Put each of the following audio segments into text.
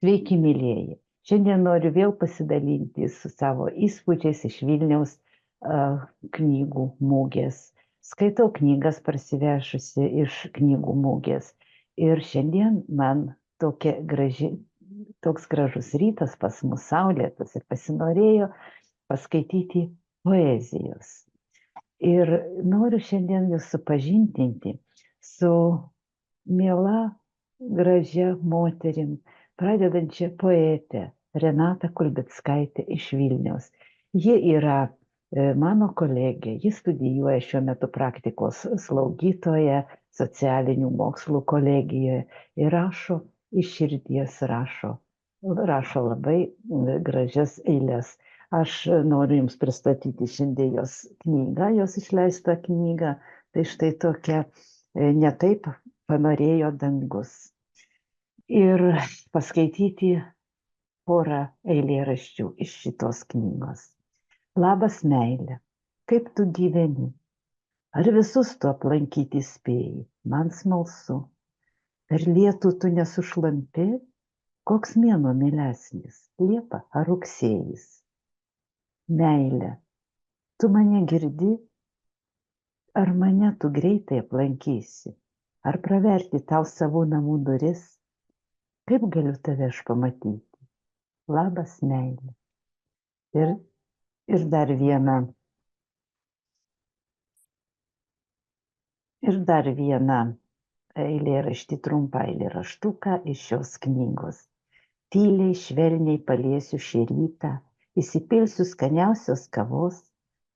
Sveiki, mylėjai. Šiandien noriu vėl pasidalinti su savo įspūdžiais iš Vilniaus knygų mugės. Skaitau knygas parsivešusi iš knygų mugės. Ir šiandien man toks gražus rytas, pas mus saulėtas, ir pasinorėjo paskaityti poezijos. Ir noriu šiandien jūs supažindinti su miela, gražia moterim, pradedančia poetė Renata Kulbickaitė iš Vilniaus. Ji yra mano kolegė, ji studijuoja šiuo metu praktikos slaugytoja socialinių mokslų kolegijoje ir rašo iš širdies, rašo labai gražias eiles. Aš noriu jums pristatyti šiandien jos knygą, jos išleistą knygą. Tai štai tokia Ne taip panorėjo dangus. Ir paskaityti porą eilėraščių iš šitos knygos. Labas, meilė, kaip tu gyveni? Ar visus tu aplankyti spėjai? Man smalsu. Per lietų tu nesušlampi? Koks mėnuo mielesnis? Liepa ar rugsėjis? Meilė, tu mane girdi? Ar mane tu greitai aplankysi? Ar praverti tau savo namų duris? Kaip galiu tave aš pamatyti? Labas, meilė. Ir dar vieną eilėraštį, trumpą eilėraštuką iš šios knygos. Tyliai, švelniai paliesiu šį rytą, įsipilsiu skaniausios kavos,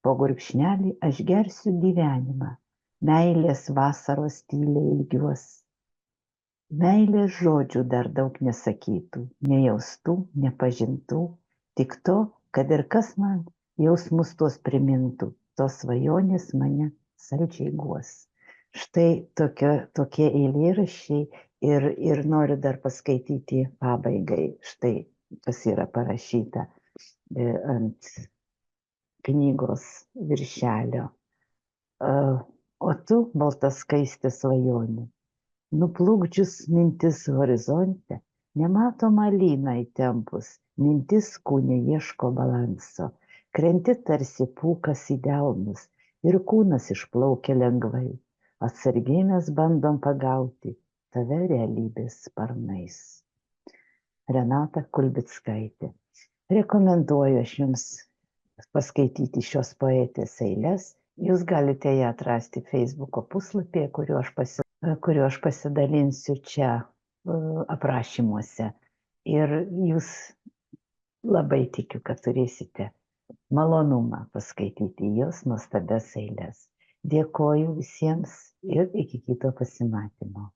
po gurkšnelį aš gersiu gyvenimą, meilės vasaros tyliai ilgiuos. Meilės žodžių dar daug nesakytų, nejaustų, nepažintų, tik to, kad ir kas man jausmus tuos primintų, tos svajonės mane saldžiai guos. Štai tokie eilėraščiai ir noriu dar paskaityti pabaigai, štai kas yra parašyta ant knygos viršelio. O tu, balta skaistė svajonė, nuplukdžius mintis horizonte, nematoma lyna įtempus, mintis kūne ieško balanso, krenti tarsi pūkas į delnus ir kūnas išplaukia lengvai. Atsargiai mes bandom pagauti tave realybės sparnais. Renata Kulbickaitė. Rekomenduoju aš jums paskaityti šios poetės eiles. Jūs galite ją atrasti Facebooko puslapyje, kuriuo aš pasidalinsiu čia aprašymuose. Ir jūs labai tikiu, kad turėsite malonumą paskaityti jos nuostabias eiles. Dėkoju visiems ir iki kito pasimatymo.